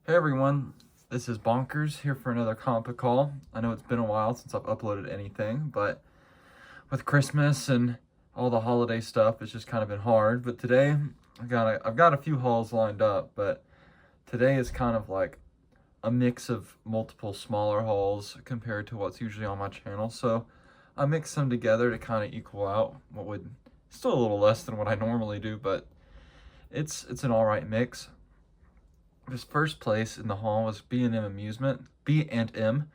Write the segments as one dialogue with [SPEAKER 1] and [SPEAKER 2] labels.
[SPEAKER 1] Hey everyone, this is Bonkers here for another comic book call. I know it's been a while since I've uploaded anything, but with Christmas and all the holiday stuff, it's just kind of been hard. But today, I've got a few hauls lined up, but today is kind of like a mix of multiple smaller hauls compared to what's usually on my channel. So I mixed them together to kind of equal out what would still a little less than what I normally do, but it's an all right mix. His first place in the haul was B&M Amusement. B&M.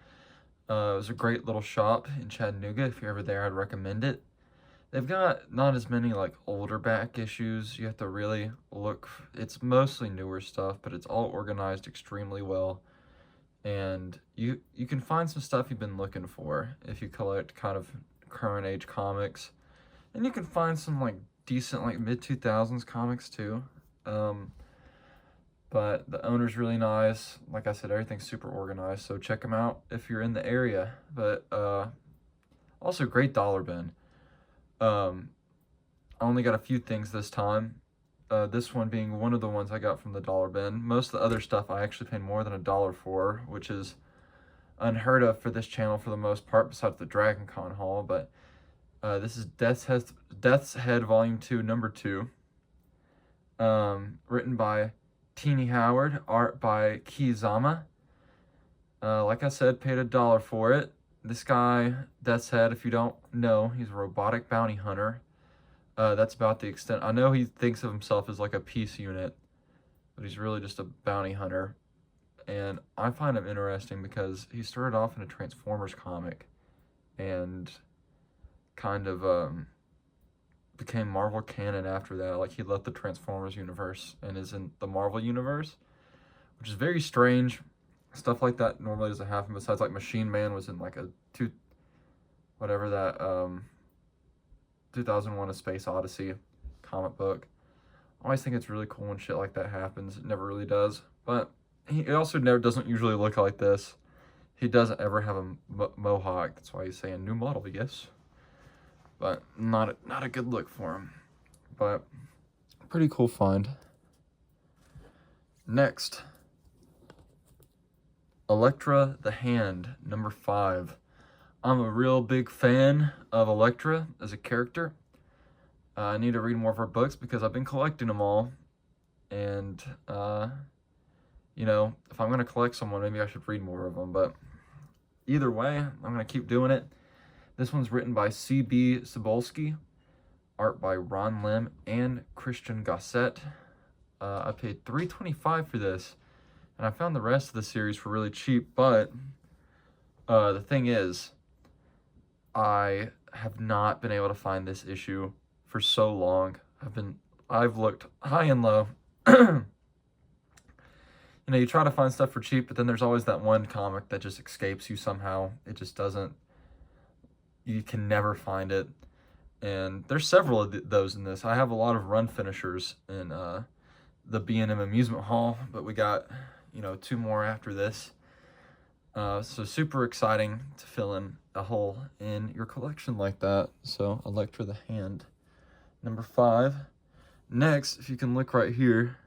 [SPEAKER 1] It was a great little shop in Chattanooga. If you're ever there, I'd recommend it. They've got not as many like older back issues. You have to really look. It's mostly newer stuff, but it's all organized extremely well. And you can find some stuff you've been looking for if you collect kind of current age comics. And you can find some like decent like mid 2000s comics too. But the owner's really nice. Like I said, everything's super organized, so check them out if you're in the area. But also great dollar bin. I only got a few things this time. This one being one of the ones I got from the dollar bin. Most of the other stuff I actually paid more than $1 for, which is unheard of for this channel for the most part, besides the Dragon Con haul. But this is Death's Head Volume 2, Number 2. Written by Teeny Howard, art by Kizama. Like I said, paid $1 for it. This guy, Death's Head, if you don't know, he's a robotic bounty hunter. That's about the extent. I know he thinks of himself as like a peace unit, but he's really just a bounty hunter. And I find him interesting because he started off in a Transformers comic and kind of became Marvel canon after that. Like, he left the Transformers universe and is in the Marvel universe, which is very strange. Stuff like that normally doesn't happen, besides like Machine Man was in like a 2001 A Space Odyssey comic book. I always think it's really cool when shit like that happens. It never really does. But he also never doesn't usually look like this. He doesn't ever have a mohawk. That's why he's saying new model, yes. But not a good look for him. But pretty cool find. Next, Elektra the Hand, number 5. I'm a real big fan of Elektra as a character. I need to read more of her books because I've been collecting them all. And, you know, if I'm going to collect someone, maybe I should read more of them. But either way, I'm going to keep doing it. This one's written by C.B. Cebulski, art by Ron Lim and Christian Gossett. I paid $3.25 for this, and I found the rest of the series for really cheap, but the thing is, I have not been able to find this issue for so long. I've looked high and low. You know, you try to find stuff for cheap, but then there's always that one comic that just escapes you somehow. It just doesn't. You can never find it. And there's several of those in this. I have a lot of run finishers in the B&M Amusement Hall, but we got, you know, 2 more after this. So super exciting to fill in a hole in your collection like that. So Elektra the Hand, number 5. Next, if you can look right here,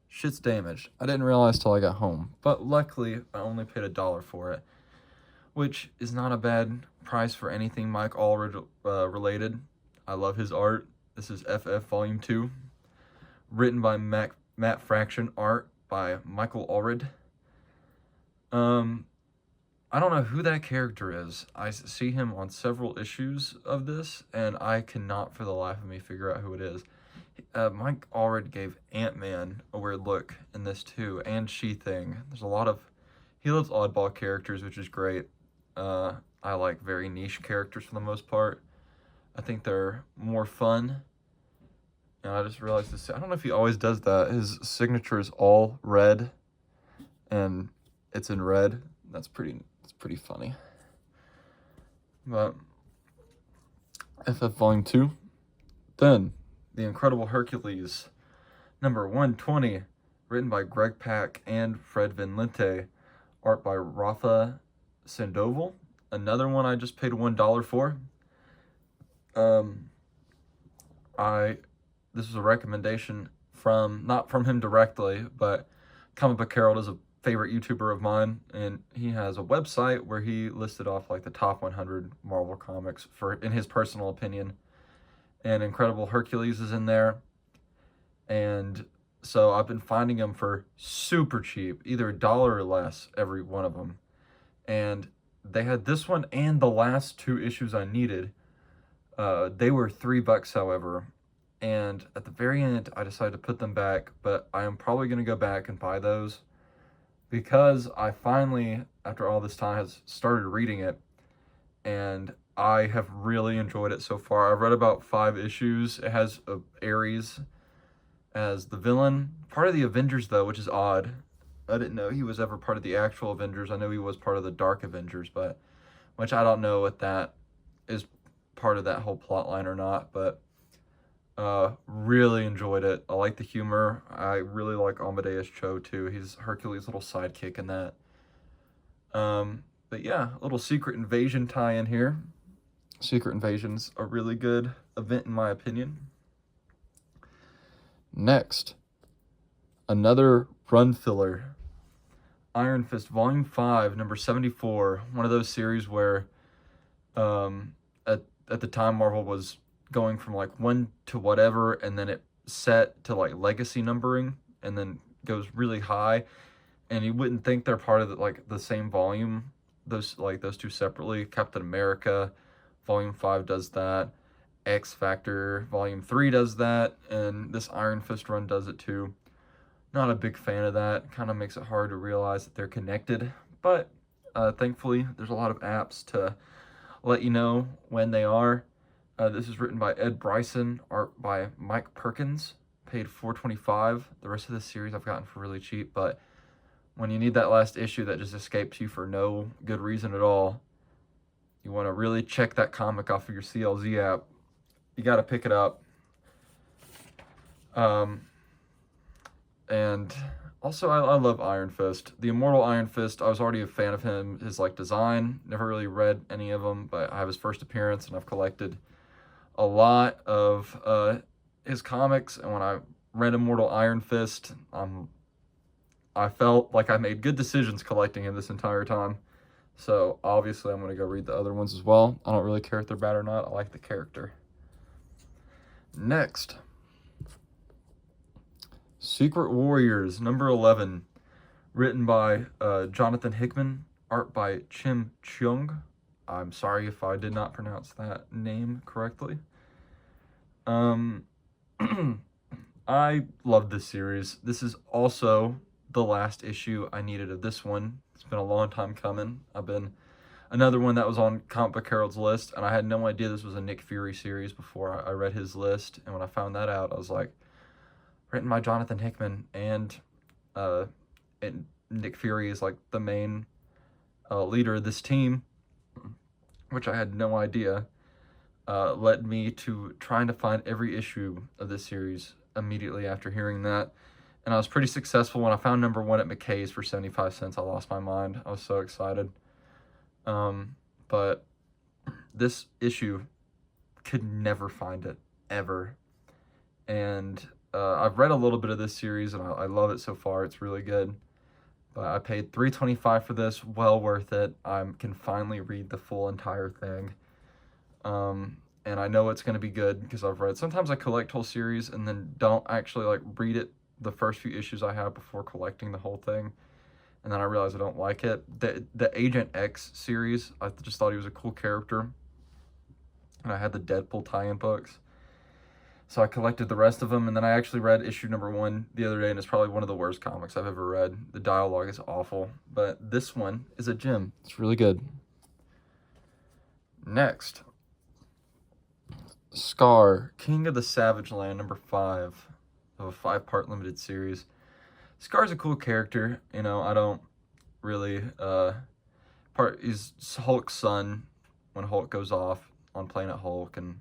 [SPEAKER 1] shit's damaged. I didn't realize till I got home, but luckily I only paid $1 for it, which is not a bad price for anything Mike Allred related. I love his art. This is FF Volume 2, written by Matt Fraction, art by Michael Allred. I don't know who that character is. I see him on several issues of this, and I cannot for the life of me figure out who it is. Mike Allred gave Ant-Man a weird look in this too, and She-Thing. There's a lot of... He loves oddball characters, which is great. I like very niche characters for the most part. I think they're more fun. And I just realized this. I don't know if he always does that. His signature is all red, and it's in red. It's pretty funny. But FF Volume 2. Then The Incredible Hercules, number 120, written by Greg Pak and Fred Van Lente, art by Rafa Sandoval. Another one I just paid $1 for. This was a recommendation not from him directly, but Comic Book Herald is a favorite YouTuber of mine, and he has a website where he listed off like the top 100 Marvel comics for, in his personal opinion, and Incredible Hercules is in there. And so I've been finding them for super cheap, either $1 or less, every one of them. And they had this one and the last 2 issues I needed. They were $3, however. And at the very end, I decided to put them back, but I am probably going to go back and buy those because I finally, after all this time, has started reading it, and I have really enjoyed it so far. I've read about 5 issues. It has Ares as the villain, part of the Avengers though, which is odd. I didn't know he was ever part of the actual Avengers. I know he was part of the Dark Avengers, but which I don't know if that is part of that whole plot line or not, but really enjoyed it. I like the humor. I really like Amadeus Cho too. He's Hercules' little sidekick in that. But yeah, a little Secret Invasion tie-in here. Secret Invasion's a really good event in my opinion. Next, another run filler. Iron Fist Volume 5, number 74. One of those series where at the time Marvel was going from like 1 to whatever, and then it set to like legacy numbering, and then goes really high, and you wouldn't think they're part of the same volume. Those 2 separately. Captain America Volume 5 does that. X Factor Volume 3 does that, and this Iron Fist run does it too. Not a big fan of that. Kind of makes it hard to realize that they're connected, but thankfully there's a lot of apps to let you know when they are. This is written by Ed Bryson, art by Mike Perkins, paid $4.25. The rest of this series I've gotten for really cheap, but when you need that last issue that just escapes you for no good reason at all, you want to really check that comic off of your CLZ app, you got to pick it up. And also, I love Iron Fist. The Immortal Iron Fist, I was already a fan of him, his design. Never really read any of them, but I have his first appearance, and I've collected a lot of his comics. And when I read Immortal Iron Fist, I felt like I made good decisions collecting him this entire time. So obviously I'm going to go read the other ones as well. I don't really care if they're bad or not. I like the character. Next, Secret Warriors, number 11, written by Jonathan Hickman, art by Chim Cheung. I'm sorry if I did not pronounce that name correctly. I love this series. This is also the last issue I needed of this one. It's been a long time coming. Another one that was on Comic Book Herald's list, and I had no idea this was a Nick Fury series before I read his list. And when I found that out, I was like, written by Jonathan Hickman, and Nick Fury is like the main leader of this team, which I had no idea, led me to trying to find every issue of this series immediately after hearing that. And I was pretty successful. When I found number 1 at McKay's for 75 cents, I lost my mind. I was so excited. But this issue, could never find it, ever. And I've read a little bit of this series, and I love it so far. It's really good. But I paid $3.25 for this. Well worth it. I can finally read the full entire thing. And I know it's going to be good because I've read. Sometimes I collect whole series and then don't actually read it the first few issues I have before collecting the whole thing. And then I realize I don't like it. The Agent X series, I just thought he was a cool character. And I had the Deadpool tie-in books. So I collected the rest of them, and then I actually read issue number 1 the other day, and it's probably one of the worst comics I've ever read. The dialogue is awful, but this one is a gem. It's really good. Next, Scar, King of the Savage Land, number 5 of a 5-part limited series. Scar's a cool character, I don't really, he's Hulk's son when Hulk goes off on Planet Hulk and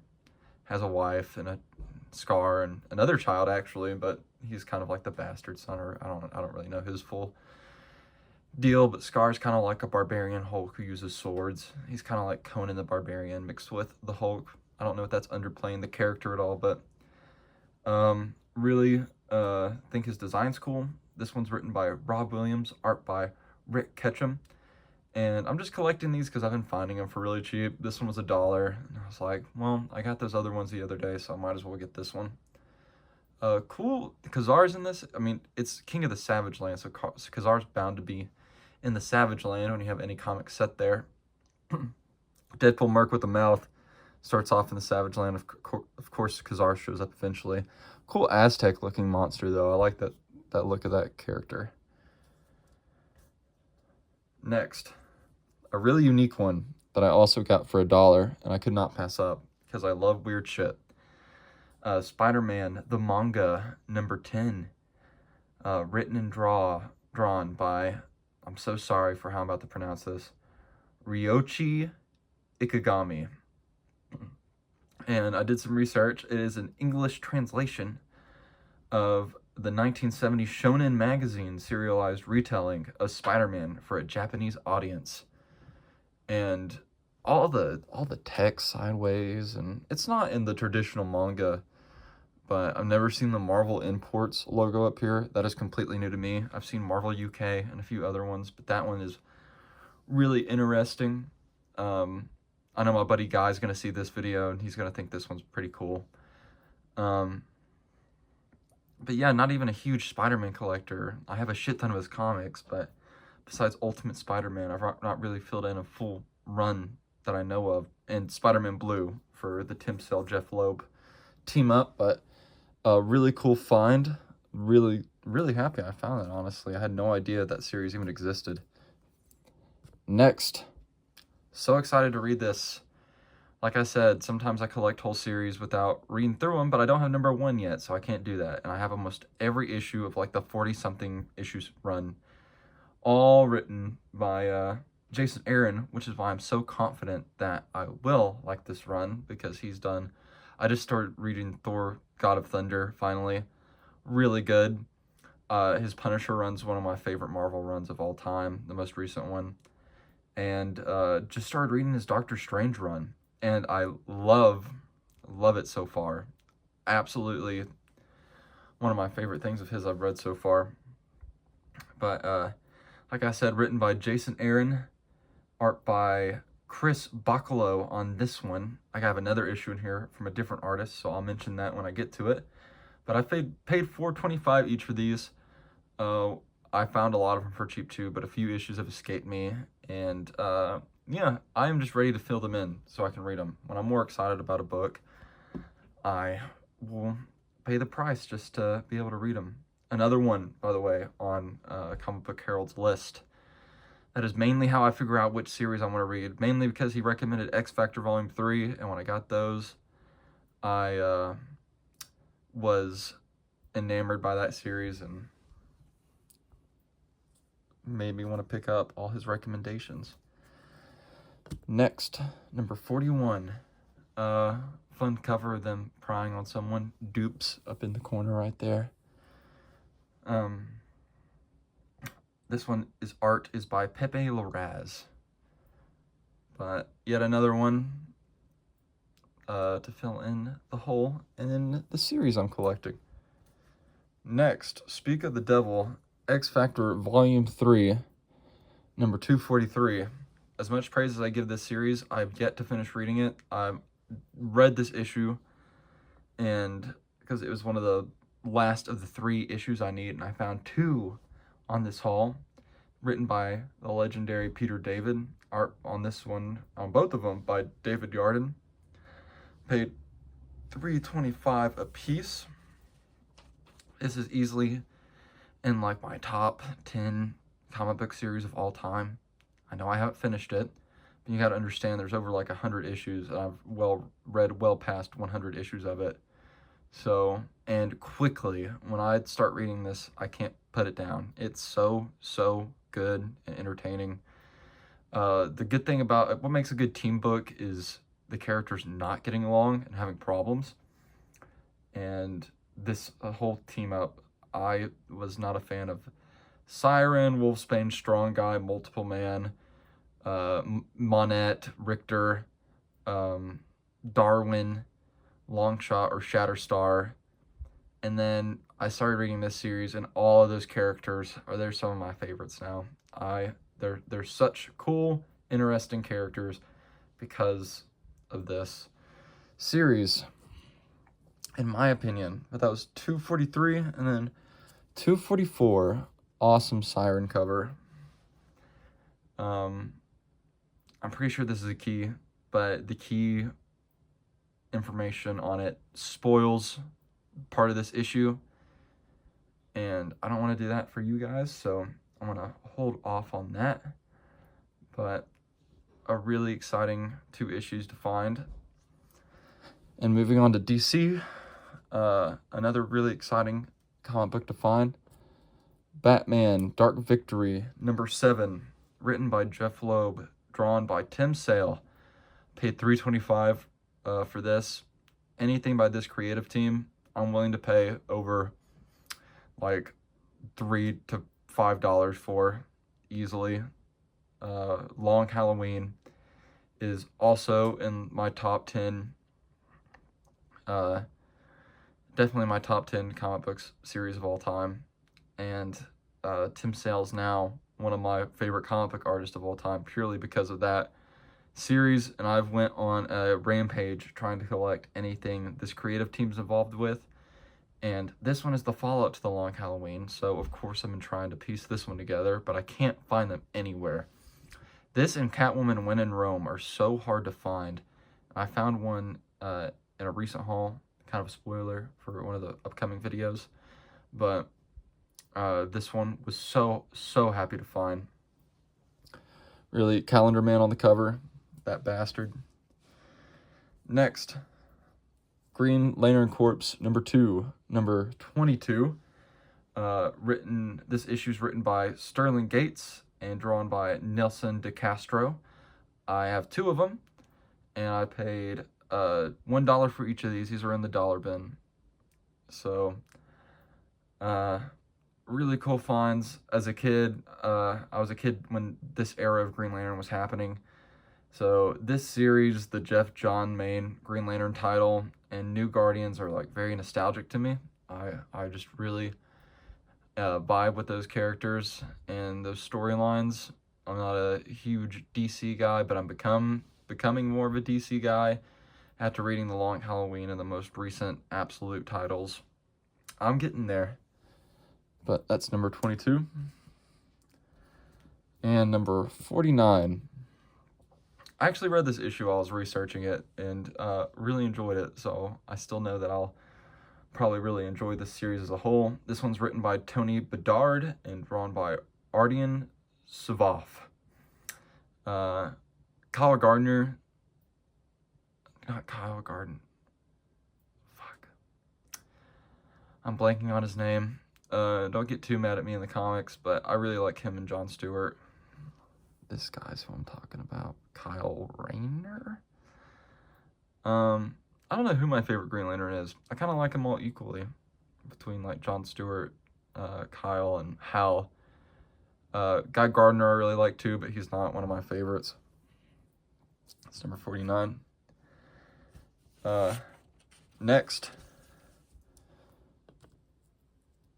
[SPEAKER 1] has a wife and a Scar and another child actually, but he's kind of like the bastard son, or I don't really know his full deal, but Scar's kind of like a barbarian Hulk who uses swords. He's kind of like Conan the Barbarian mixed with the Hulk. I don't know if that's underplaying the character at all, but really think his design's cool. This one's written by Rob Williams, art by Rick Ketchum. And I'm just collecting these because I've been finding them for really cheap. This one was $1, and I was like, well, I got those other ones the other day, so I might as well get this one. Cool. Kazar's in this. I mean, it's King of the Savage Land, so Kazar's bound to be in the Savage Land when you have any comic set there. Deadpool Merc with a mouth starts off in the Savage Land. Of course, Kazar shows up eventually. Cool Aztec-looking monster, though. I like that look of that character. Next, a really unique one that I also got for $1, and I could not pass up because I love weird shit. Spider-Man, the manga, number 10, written and drawn by, I'm so sorry for how I'm about to pronounce this, Ryoichi Ikegami. And I did some research. It is an English translation of the 1970 Shonen magazine serialized retelling of Spider-Man for a Japanese audience. And all the text sideways, and it's not in the traditional manga, but I've never seen the Marvel Imports logo up here. That is completely new to me. I've seen Marvel UK and a few other ones, but that one is really interesting. I know my buddy Guy's going to see this video, and he's going to think this one's pretty cool. But yeah, not even a huge Spider-Man collector. I have a shit ton of his comics, but besides Ultimate Spider-Man, I've not really filled in a full run that I know of. And Spider-Man Blue for the Tim Sale, Jeff Loeb team up, but a really cool find. Really, really happy I found it, honestly. I had no idea that series even existed. Next. So excited to read this. Like I said, sometimes I collect whole series without reading through them, but I don't have number 1 yet, so I can't do that. And I have almost every issue of like the 40-something issues run, all written by Jason Aaron, which is why I'm so confident that I will like this run, because he's done... I just started reading Thor, God of Thunder, finally. Really good. His Punisher run's one of my favorite Marvel runs of all time, the most recent one. And just started reading his Doctor Strange run. And I love it so far. Absolutely one of my favorite things of his I've read so far. But like I said, written by Jason Aaron, art by Chris Bacalo on this one. I have another issue in here from a different artist, so I'll mention that when I get to it. But I paid $4.25 each for these. I found a lot of them for cheap too, but a few issues have escaped me. And yeah, I am just ready to fill them in so I can read them. When I'm more excited about a book, I will pay the price just to be able to read them. Another one, by the way, on Comic Book Herald's list. That is mainly how I figure out which series I want to read. Mainly because he recommended X Factor Volume 3, and when I got those, I was enamored by that series and made me want to pick up all his recommendations. Next, number 41. Fun cover of them prying on someone. Dupes up in the corner right there. This one is art is by Pepe Larraz. But yet another one to fill in the hole in the series I'm collecting. Next, Speak of the Devil, X Factor Volume 3, number 243. As much praise as I give this series, I've yet to finish reading it. I've read this issue, and because it was one of the last of the 3 issues I need, and I found 2 on this haul, written by the legendary Peter David. Art on this one, on both of them, by David Yardin. Paid $3.25 a piece. This is easily in like my top 10 comic book series of all time. I know I haven't finished it, but you gotta understand there's over like 100 issues, and I've read well past 100 issues of it. So, and quickly, when I start reading this, I can't put it down. It's so good and entertaining. The good thing about what makes a good team book is the characters not getting along and having problems. And this whole team up, I was not a fan of Siren, Wolfsbane, Strong Guy, Multiple Man, Monette, Richter, Darwin, Longshot or Shatterstar, And then I started reading this series, and all of those characters they're some of my favorites now. They're such cool, interesting characters because of this series, in my opinion. But that was 243, and then 244, awesome Siren cover. I'm pretty sure this is a key, but the key information on it spoils part of this issue, and I don't want to do that for you guys, so I'm going to hold off on that. But a really exciting 2 issues to find. And moving on to DC, another really exciting comic book to find. Batman Dark Victory number 7, written by Jeff Loeb, drawn by Tim Sale. Paid $3.25 for this. Anything by this creative team, I'm willing to pay over like $3 to $5 for easily. Long Halloween is also in my top 10. Definitely my top 10 comic books series of all time. And Tim Sale's now one of my favorite comic book artists of all time, purely because of that series. And I've went on a rampage trying to collect anything this creative team's involved with. And this one is the follow-up to the Long Halloween, so of course I've been trying to piece this one together, but I can't find them anywhere. This and Catwoman When in Rome are so hard to find. I found one in a recent haul, kind of a spoiler for one of the upcoming videos, but this one was so happy to find. Really, Calendar Man on the cover, that bastard. Next, Green Lantern Corps number 2, number 22. This issue is written by Sterling Gates and drawn by Nelson DeCastro. I have 2 of them, and I paid $1 for each of these. These are in the dollar bin. So, really cool finds. As a kid, I was a kid when this era of Green Lantern was happening. So this series, the Jeff John main Green Lantern title, and New Guardians are like very nostalgic to me. I just really vibe with those characters and those storylines. I'm not a huge DC guy, but I'm becoming more of a DC guy after reading The Long Halloween and the most recent Absolute titles. I'm getting there. But that's number 22. And number 49. I actually read this issue while I was researching it and really enjoyed it, so I still know that I'll probably really enjoy this series as a whole. This one's written by Tony Bedard and drawn by Ardian Savov. Kyle Gardner. Not Kyle Gardner. Fuck. I'm blanking on his name. Don't get too mad at me in the comics, but I really like him and Jon Stewart. This guy's who I'm talking about. Kyle Rayner? I don't know who my favorite Green Lantern is. I kind of like them all equally. Between like Jon Stewart, Kyle, and Hal. Guy Gardner I really like too, but he's not one of my favorites. That's number 49. Next.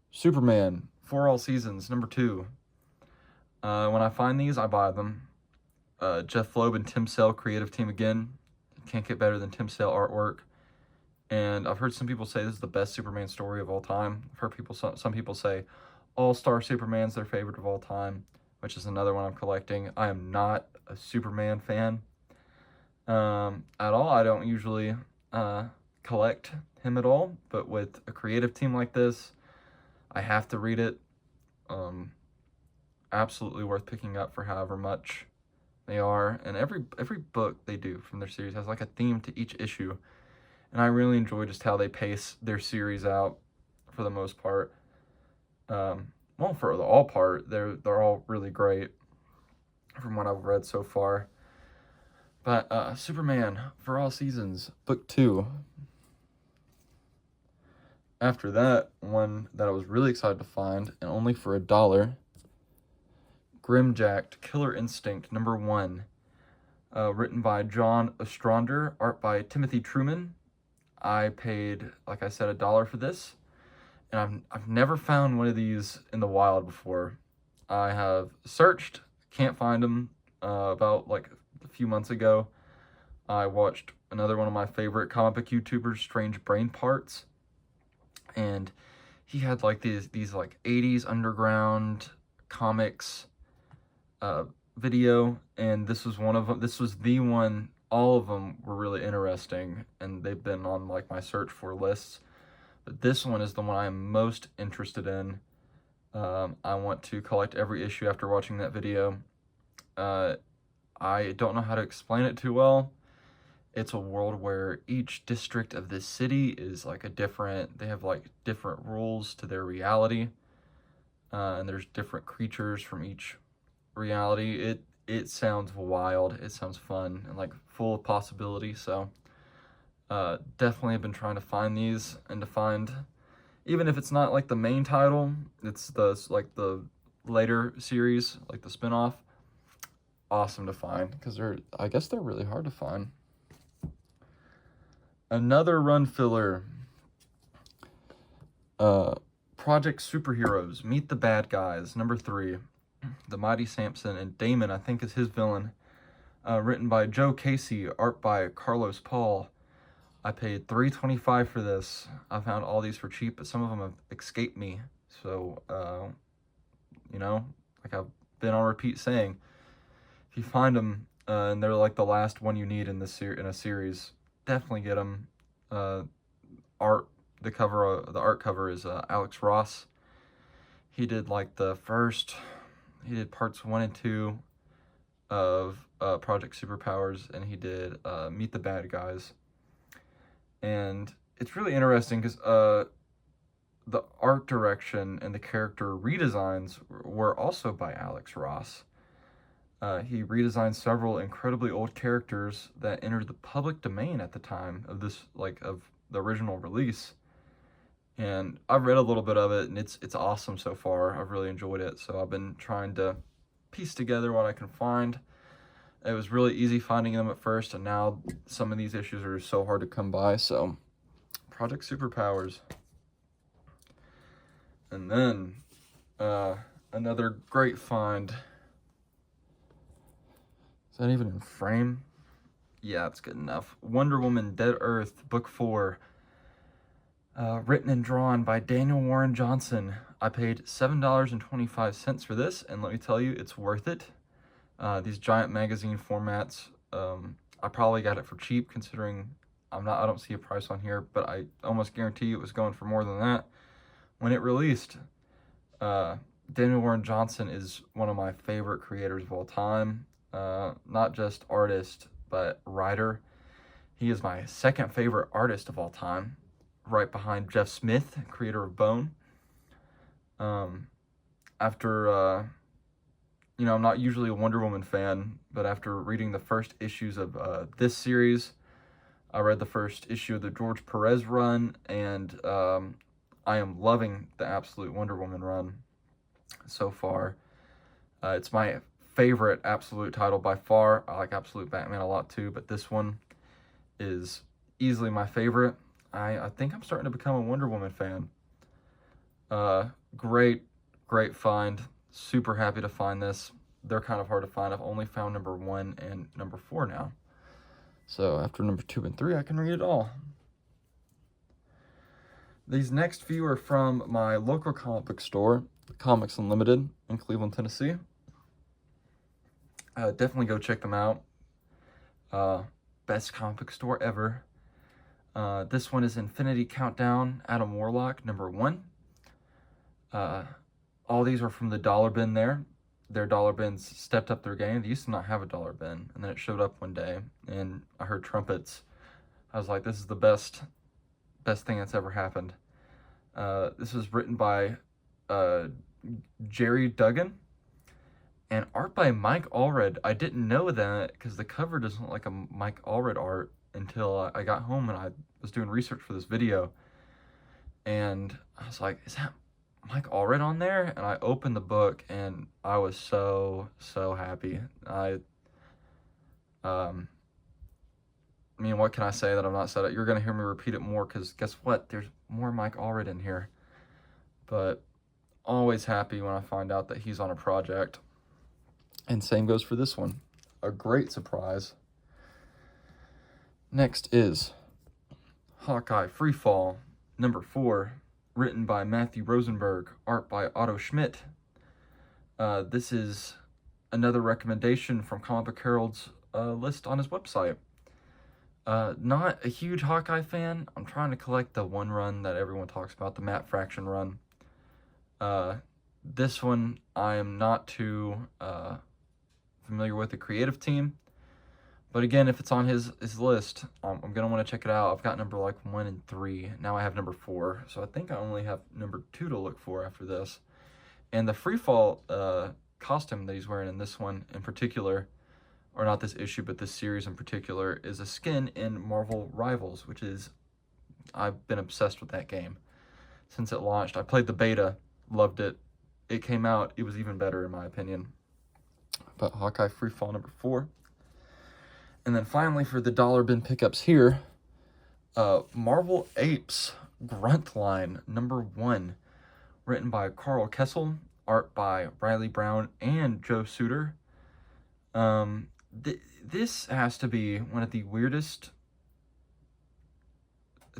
[SPEAKER 1] Superman, For All Seasons, number 2. When I find these, I buy them. Jeff Loeb and Tim Sale creative team again. Can't get better than Tim Sale artwork. And I've heard some people say this is the best Superman story of all time. I've heard some people say All-Star Superman's their favorite of all time, which is another one I'm collecting. I am not a Superman fan at all. I don't usually collect him at all, but with a creative team like this, I have to read it. Absolutely worth picking up for however much they are. And every book they do from their series has like a theme to each issue. And I really enjoy just how they pace their series out for the most part. Well, for the all part, they're all really great from what I've read so far. But Superman, For All Seasons, book 2. After that, one that I was really excited to find, and only for $1, Grimjacked, Killer Instinct, number 1. Written by John Ostrander, art by Timothy Truman. I paid, like I said, $1 for this. and I've never found one of these in the wild before. I have searched, can't find them. About like a few months ago, I watched another one of my favorite comic book YouTubers, Strange Brain Parts, and he had like these like 80s underground comics video, and this was one of them. This was the one. All of them were really interesting, and they've been on like my search for lists. But this one is the one I'm most interested in. I want to collect every issue after watching that video. I don't know how to explain it too well. It's a world where each district of this city is like they have like different rules to their reality. And there's different creatures from each reality. It sounds wild. It sounds fun and like full of possibility. So definitely have been trying to find these, and to find, even if it's not like the main title, it's the later series, like the spinoff. Awesome to find, because I guess they're really hard to find. Another run filler. Project Superheroes, Meet the Bad Guys, number 3. The Mighty Samson, and Damon, I think, is his villain. Written by Joe Casey, art by Carlos Paul. I paid $3.25 for this. I found all these for cheap, but some of them have escaped me. So, you know, like I've been on repeat saying, if you find them and they're like the last one you need in this in a series, definitely get them. The art cover is Alex Ross. He did like he did parts 1 and 2 of Project Superpowers, and he did Meet the Bad Guys. And it's really interesting because the art direction and the character redesigns were also by Alex Ross. He redesigned several incredibly old characters that entered the public domain at the time of of the original release. And I've read a little bit of it, and it's awesome so far. I've really enjoyed it, so I've been trying to piece together what I can find. It was really easy finding them at first, and now some of these issues are so hard to come by. So, Project Superpowers. And then, another great find. Is that even in frame? Yeah, it's good enough. Wonder Woman Dead Earth, Book 4. Written and drawn by Daniel Warren Johnson. I paid $7.25 for this, and let me tell you, it's worth it. These giant magazine formats, I probably got it for cheap, considering I don't see a price on here, but I almost guarantee it was going for more than that when it released. Daniel Warren Johnson is one of my favorite creators of all time. Not just artist, but writer. He is my second favorite artist of all time, right behind Jeff Smith, creator of Bone. After, I'm not usually a Wonder Woman fan, but after reading the first issues of this series, I read the first issue of the George Perez run, and I am loving the Absolute Wonder Woman run so far. It's my favorite Absolute title by far. I like Absolute Batman a lot too, but this one is easily my favorite. I think I'm starting to become a Wonder Woman fan. Great find. Super happy to find this. They're kind of hard to find. I've only found number 1 and number 4 now. So after number 2 and 3, I can read it all. These next few are from my local comic book store, Comics Unlimited in Cleveland, Tennessee. Definitely go check them out. Best comic book store ever. This one is Infinity Countdown, Adam Warlock, number 1. All these are from the dollar bin there. Their dollar bins stepped up their game. They used to not have a dollar bin, and then it showed up one day, and I heard trumpets. I was like, this is the best thing that's ever happened. This was written by Jerry Duggan, and art by Mike Allred. I didn't know that because the cover doesn't look like a Mike Allred art until I got home and I was doing research for this video. And I was like, is that Mike Allred on there? And I opened the book and I was so happy. I mean, what can I say that I'm not said it? You're going to hear me repeat it more because guess what? There's more Mike Allred in here. but always happy when I find out that he's on a project. And same goes for this one. A great surprise. Next is Hawkeye Freefall, number 4, written by Matthew Rosenberg, art by Otto Schmidt. This is another recommendation from Comic Book Herald's list on his website. Not a huge Hawkeye fan. I'm trying to collect the one run that everyone talks about, the Matt Fraction run. This one, I am not too familiar with the creative team. But again, if it's on his list, I'm going to want to check it out. I've got number 1 and 3. Now I have number 4. So I think I only have number 2 to look for after this. And the Freefall costume that he's wearing in this one in particular, or not this issue, but this series in particular, is a skin in Marvel Rivals, which is, I've been obsessed with that game since it launched. I played the beta, loved it. It came out, it was even better in my opinion. But Hawkeye Freefall number 4. And then finally for the dollar bin pickups here, Marvel Apes Grunt Line number 1, written by Carl Kessel, art by Riley Brown and Joe Suter. This has to be one of the weirdest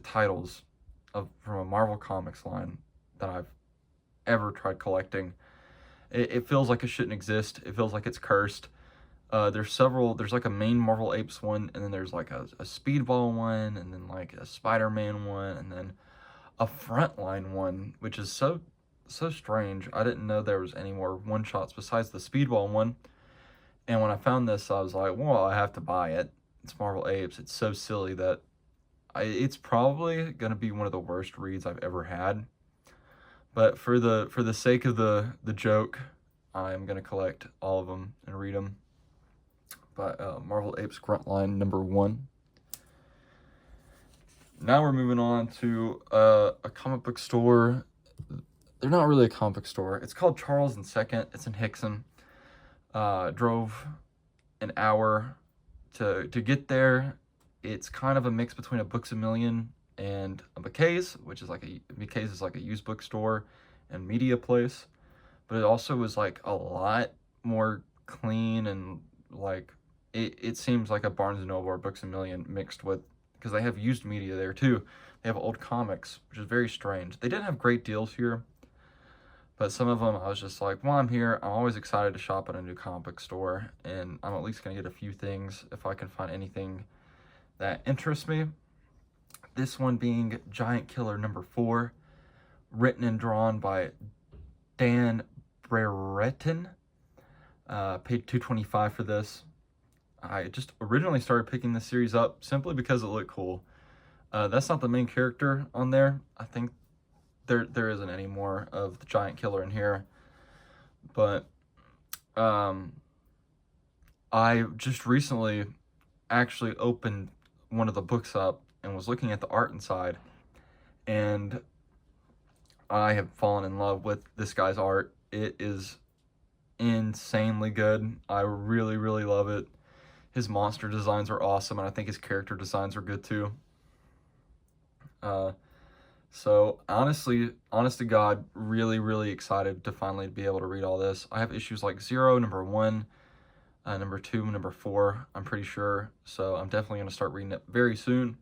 [SPEAKER 1] titles from a Marvel Comics line that I've ever tried collecting. It feels like it shouldn't exist. It feels like it's cursed. There's like a main Marvel Apes one, and then there's like a Speedball one, and then like a Spider-Man one, and then a Frontline one, which is so strange. I didn't know there was any more one-shots besides the Speedball one. And when I found this, I was like, well, I have to buy it. It's Marvel Apes. It's so silly that it's probably going to be one of the worst reads I've ever had. But for the sake of the joke, I'm going to collect all of them and read them. But Marvel Apes Grunt Line number 1. Now we're moving on to a comic book store. They're not really a comic book store. It's called Charles & Second. It's in Hickson. Drove an hour to get there. It's kind of a mix between a Books A Million and a McKay's, which is McKay's is like a used bookstore and media place. But it also was like a lot more clean, and like it seems like a Barnes & Noble or Books A Million mixed with, because they have used media there too. They have old comics, which is very strange. They didn't have great deals here, but some of them I was just like, well, I'm here. I'm always excited to shop at a new comic book store, and I'm at least going to get a few things if I can find anything that interests me. This one being Giant Killer number 4, written and drawn by Dan Brereton. Paid $2.25 for this. I just originally started picking this series up simply because it looked cool. That's not the main character on there. I think there isn't any more of the Giant Killer in here. But I just recently actually opened one of the books up and was looking at the art inside, and I have fallen in love with this guy's art. It is insanely good. I really love it. His monster designs are awesome, and I think his character designs are good too. So honest to God, really excited to finally be able to read all this. I have issues like 0, number 1, number 2, number 4, I'm pretty sure. So I'm definitely going to start reading it very soon.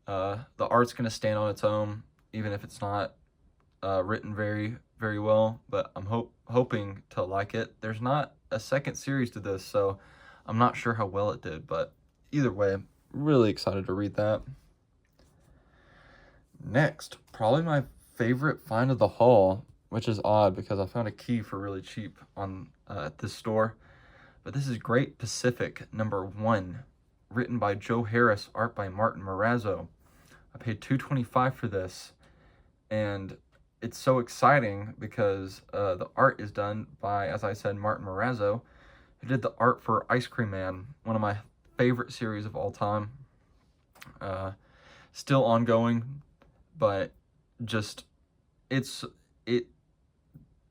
[SPEAKER 1] The art's going to stand on its own, even if it's not written very well, but I'm hoping to like it. There's not a second series to this, so I'm not sure how well it did, but either way, really excited to read that. Next, probably my favorite find of the haul, which is odd because I found a key for really cheap on at this store. But this is Great Pacific number 1, written by Joe Harris, art by Martin Morazzo. I paid $2.25 for this, and it's so exciting because the art is done by, as I said, Martin Morazzo, who did the art for Ice Cream Man, one of my favorite series of all time. Still ongoing, but just it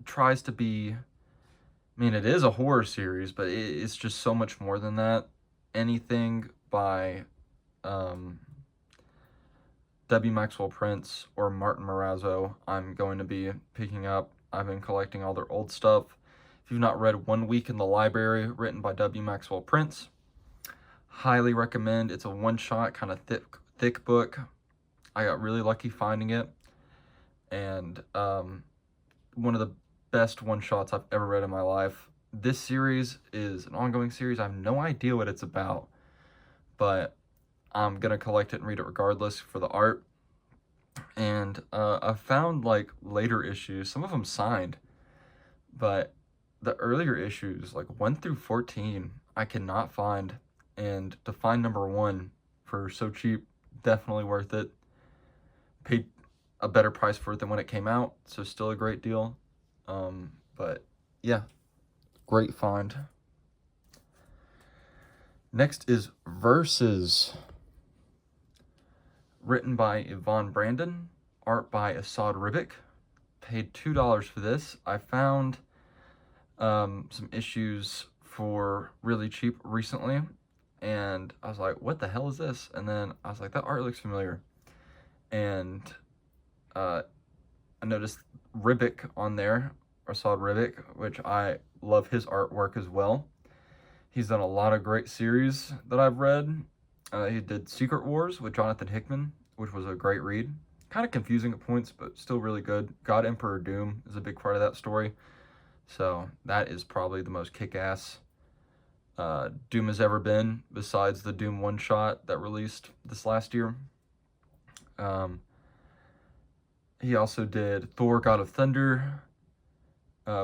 [SPEAKER 1] tries to be, I mean, it is a horror series, but it's just so much more than that. Anything by Debbie Maxwell Prince or Martin Morazzo I'm going to be picking up. I've been collecting all their old stuff. If you've not read 1 Week in the Library, written by W. Maxwell Prince, highly recommend. It's a one-shot, kind of thick book. I got really lucky finding it, and one of the best one-shots I've ever read in my life. This series is an ongoing series. I have no idea what it's about, but I'm gonna collect it and read it regardless for the art. And I found like later issues, some of them signed, but the earlier issues, like 1 through 14, I cannot find. And to find number 1 for so cheap, definitely worth it. Paid a better price for it than when it came out, so still a great deal. But yeah, great find. Next is Versus, written by Yvonne Brandon, art by Asad Ribic. Paid $2 for this. I found some issues for really cheap recently, and I was like, what the hell is this? And then I was like, that art looks familiar. And I noticed Ribic on there, Asad Ribic, which I love his artwork as well. He's done a lot of great series that I've read. He did Secret Wars with Jonathan Hickman, which was a great read. Kind of confusing at points, but still really good. God Emperor Doom is a big part of that story. So that is probably the most kick-ass Doom has ever been, besides the Doom one-shot that released this last year. He also did Thor, God of Thunder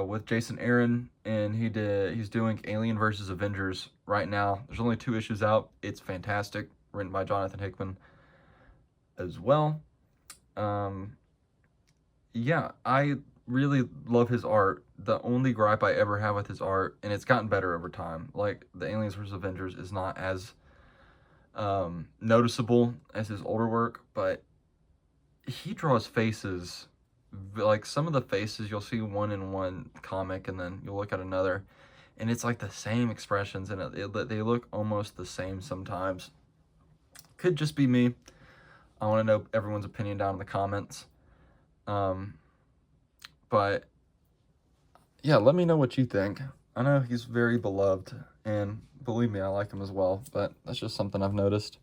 [SPEAKER 1] with Jason Aaron, and he's doing Alien vs. Avengers right now. There's only 2 issues out. It's fantastic, written by Jonathan Hickman as well. Yeah, I really love his art. The only gripe I ever have with his art, and it's gotten better over time, like the Aliens vs. Avengers is not as noticeable as his older work, but he draws faces, like some of the faces you'll see one in one comic and then you'll look at another and it's like the same expressions and they look almost the same sometimes. Could just be me. I want to know everyone's opinion down in the comments. But yeah, let me know what you think. I know he's very beloved, and believe me, I like him as well, but that's just something I've noticed.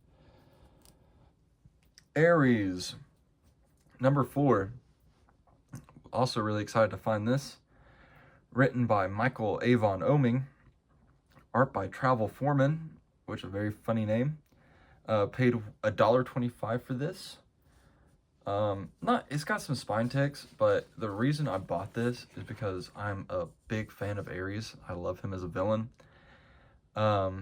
[SPEAKER 1] Aries, number 4. Also really excited to find this. Written by Michael Avon Oeming, art by Travel Foreman, which is a very funny name. Paid $1.25 for this. It's got some spine ticks, but the reason I bought this is because I'm a big fan of Ares. I love him as a villain. I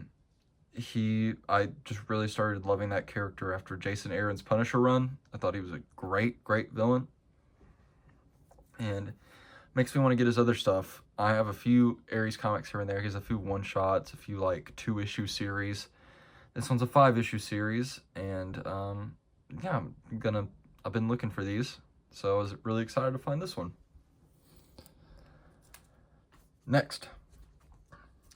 [SPEAKER 1] just really started loving that character after Jason Aaron's Punisher run. I thought he was a great villain. And makes me want to get his other stuff. I have a few Ares comics here and there. He has a few one-shots, a few like 2-issue series. This one's a 5-issue series, and yeah, I've been looking for these, so I was really excited to find this one. Next,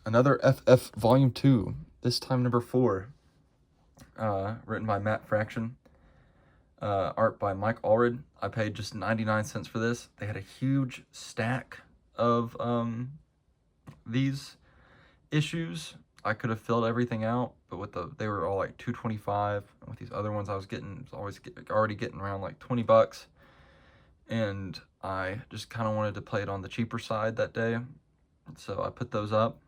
[SPEAKER 1] another FF Volume 2, this time number 4, written by Matt Fraction, art by Mike Allred. I paid just 99 cents for this. They had a huge stack of these issues. I could have filled everything out, but they were all like $2.25. And with these other ones, I was already getting around like $20, and I just kind of wanted to play it on the cheaper side that day, so I put those up.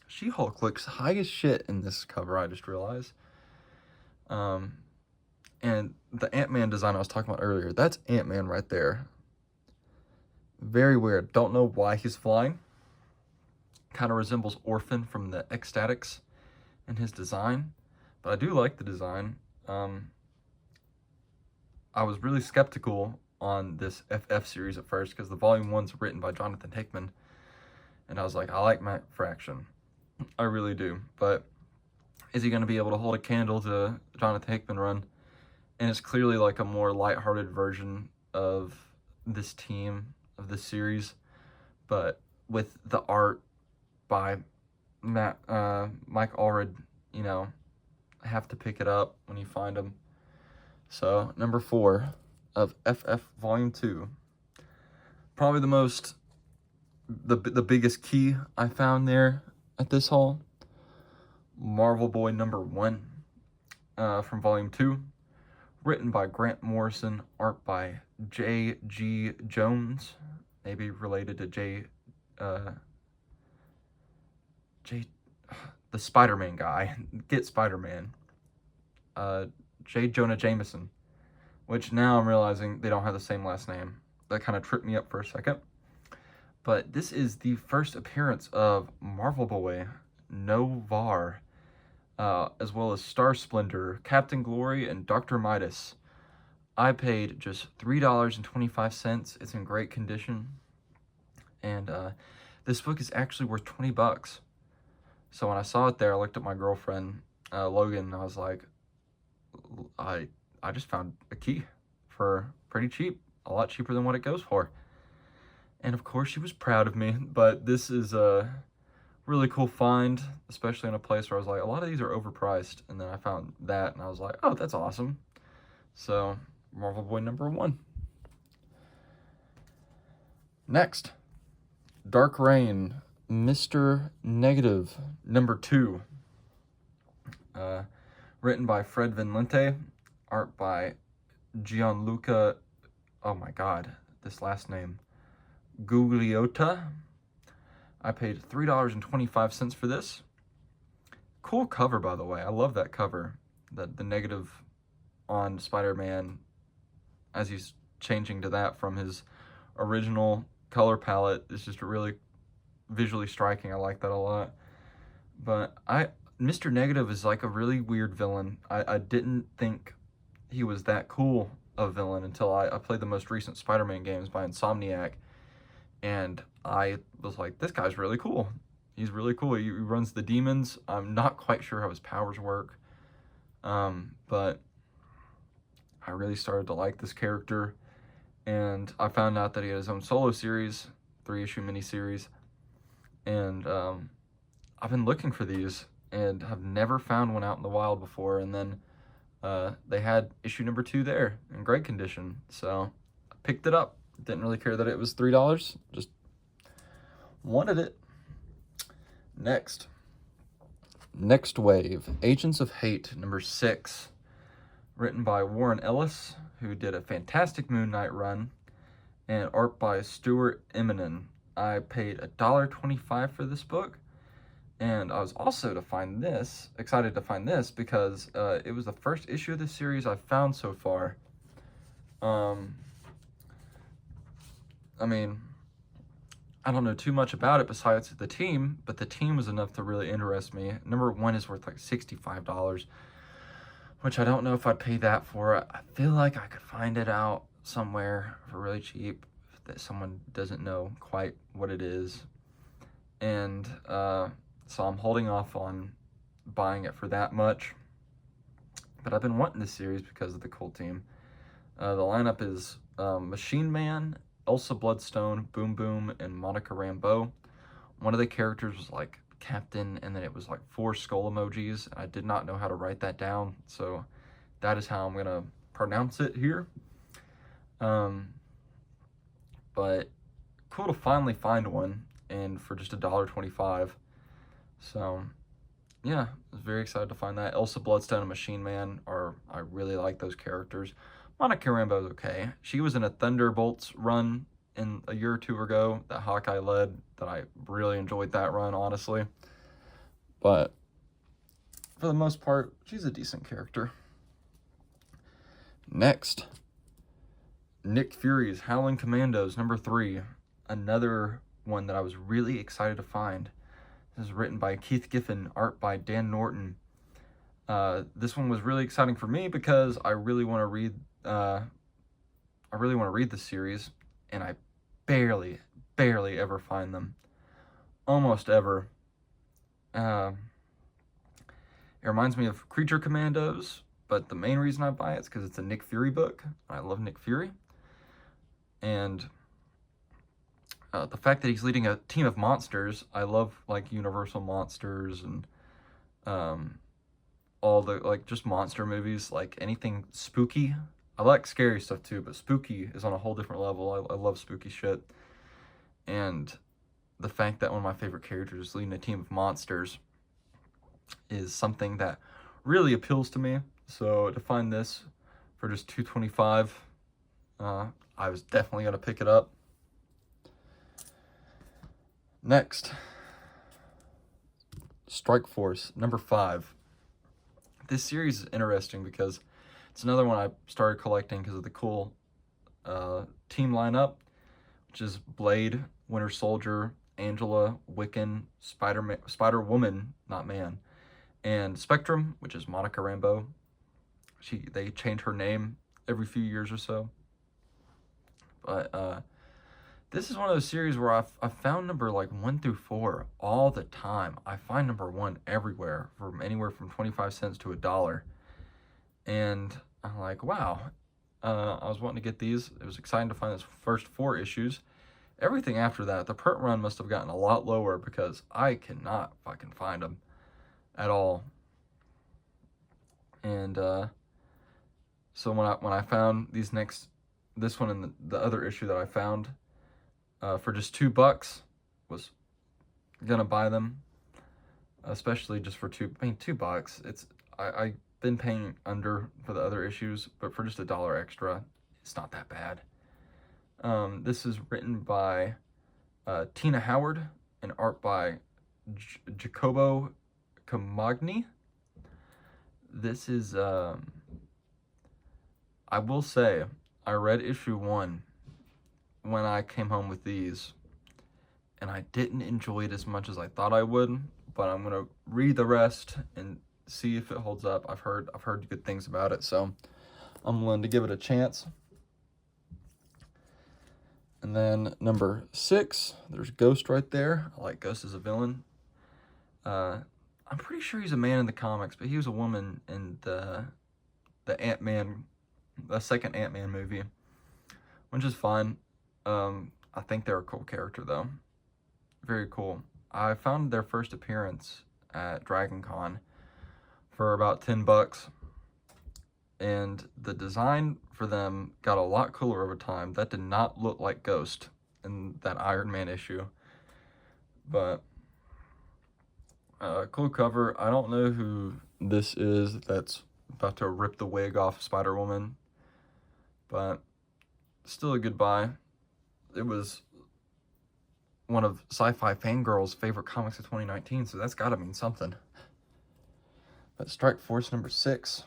[SPEAKER 1] She-Hulk looks high as shit in this cover, I just realized. And the Ant-Man design I was talking about earlier, that's Ant-Man right there. Very weird. Don't know why he's flying. Kind of resembles Orphan from the Ecstatics in his design, but I do like the design. I was really skeptical on this FF series at first because the volume 1's written by Jonathan Hickman, and I was like, I like Matt Fraction. I really do, but is he going to be able to hold a candle to Jonathan Hickman run? And it's clearly like a more lighthearted version of this team, of this series, but with the art by Mike Allred, you know, I have to pick it up when you find them. So, number 4 of FF Volume 2. Probably the biggest key I found there at this haul. Marvel Boy number 1 from Volume 2. Written by Grant Morrison, art by J.G. Jones, maybe related to the Spider-Man guy. Get Spider-Man. J. Jonah Jameson, which now I'm realizing they don't have the same last name. That kind of tripped me up for a second. But this is the first appearance of Marvel Boy, Novar, as well as Star Splendor, Captain Glory, and Dr. Midas. I paid just $3.25. It's in great condition. And this book is actually worth 20 bucks. So when I saw it there, I looked at my girlfriend, Logan, and I was like, I just found a key for pretty cheap, a lot cheaper than what it goes for. And of course she was proud of me, but this is a really cool find, especially in a place where I was like, a lot of these are overpriced, and then I found that, and I was like, oh, that's awesome. So, Marvel Boy number 1. Next, Dark Reign, Mr. Negative, number 2. Written by Fred Van Lente, art by Gianluca, oh my god, this last name, Gugliotta. I paid $3.25 for this. Cool cover, by the way. I love that cover. The negative on Spider-Man as he's changing to that from his original color palette is just really visually striking. I like that a lot. But Mr. Negative is like a really weird villain. I didn't think he was that cool of a villain until I played the most recent Spider-Man games by Insomniac. And I was like, this guy's really cool. He's really cool. He runs the demons. I'm not quite sure how his powers work. But I really started to like this character. And I found out that he had his own solo series, 3-issue miniseries. And I've been looking for these and have never found one out in the wild before. And then they had issue number 2 there in great condition. So I picked it up. Didn't really care that it was $3. Just wanted it. Next Wave, Agents of Hate, number 6. Written by Warren Ellis, who did a fantastic Moon Knight run, and art by Stuart Eminem. I paid $1.25 for this book, and I was also excited to find this because it was the first issue of the series I've found so far. I mean, I don't know too much about it besides the team, but the team was enough to really interest me. Number 1 is worth like $65, which I don't know if I'd pay that for. I feel like I could find it out somewhere for really cheap that someone doesn't know quite what it is. And so I'm holding off on buying it for that much. But I've been wanting this series because of the cool team. The lineup is Machine Man, Elsa Bloodstone, Boom Boom, and Monica Rambeau. One of the characters was like Captain, and then it was like 4 skull emojis. I did not know how to write that down, so that is how I'm gonna pronounce it here. But cool to finally find one, and for just $1.25. So yeah, I was very excited to find that. Elsa Bloodstone and Machine Man I really like those characters. Monica Rambeau's okay. She was in a Thunderbolts run in a year or 2 ago that Hawkeye led, that I really enjoyed that run, honestly. But for the most part, she's a decent character. Next, Nick Fury's Howling Commandos, number 3. Another one that I was really excited to find. This is written by Keith Giffen, art by Dan Norton. This one was really exciting for me because I really want to read this series, and I barely ever find them. Almost ever. It reminds me of Creature Commandos, but the main reason I buy it is because it's a Nick Fury book. I love Nick Fury. And the fact that he's leading a team of monsters, I love like Universal monsters and all all the, like, just monster movies, like anything spooky. I like scary stuff too, but spooky is on a whole different level. I love spooky shit. And the fact that one of my favorite characters is leading a team of monsters is something that really appeals to me. So to find this for just $2.25, I was definitely going to pick it up. Next, Strike Force, number 5. This series is interesting because it's another one I started collecting because of the cool team lineup, which is Blade, Winter Soldier, Angela, Wiccan, Spider-Woman, not man, and Spectrum, which is Monica Rambeau. They change her name every few years or so. But this is one of those series where I've found number like 1 through 4 all the time. I find number 1 everywhere, from anywhere from 25 cents to $1. And I'm like, wow. I was wanting to get these. It was exciting to find this first 4 issues. Everything after that, the print run must have gotten a lot lower because I cannot fucking find them at all. And so when I found this one and the other issue that I found for just $2, was gonna buy them, especially just for $2. It's I've been paying under for the other issues, but for just $1 extra, it's not that bad. This is written by Tina Howard and art by Jacobo Camagni. This is, I will say, I read issue 1 when I came home with these, and I didn't enjoy it as much as I thought I would, but I'm gonna read the rest and see if it holds up. I've heard good things about it, so I'm willing to give it a chance. And then number 6, there's Ghost right there. I like Ghost as a villain. I'm pretty sure he's a man in the comics, but he was a woman in the Ant-Man, the second Ant-Man movie, which is fine. I think they're a cool character though. Very cool. I found their first appearance at Dragon Con for about $10, and the design for them got a lot cooler over time. That did not look like Ghost in that Iron Man issue, but cool cover. I don't know who this is that's about to rip the wig off Spider-Woman, but still a good buy. It was one of Sci-Fi Fangirl's favorite comics of 2019, so that's gotta mean something. But Strike Force number 6.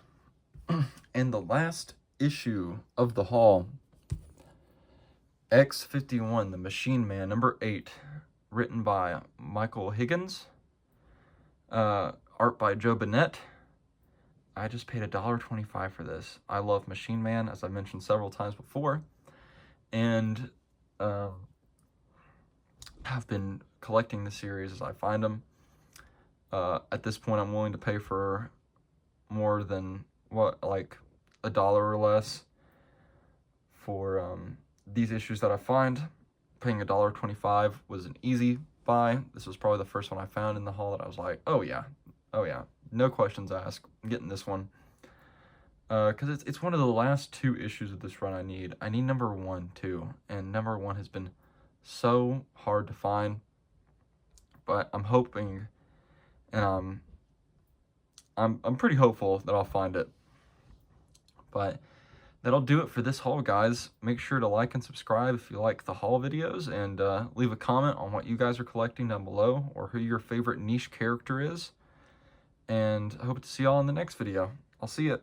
[SPEAKER 1] And the last issue of the haul, X-51, the Machine Man, number 8, written by Michael Higgins, art by Joe Bennett. I just paid $1.25 for this. I love Machine Man, as I mentioned several times before, and have been collecting the series as I find them. At this point, I'm willing to pay for more than like $1 or less for these issues that I find. Paying $1.25 was an easy buy. This was probably the first one I found in the haul that I was like, oh yeah, no questions asked, I'm getting this one. Because it's one of the last 2 issues of this run I need. I need number 1 too, and number 1 has been so hard to find, but I'm hoping, and I'm pretty hopeful that I'll find it. But that'll do it for this haul, guys. Make sure to like and subscribe if you like the haul videos, and leave a comment on what you guys are collecting down below, or who your favorite niche character is. And I hope to see y'all in the next video. I'll see you.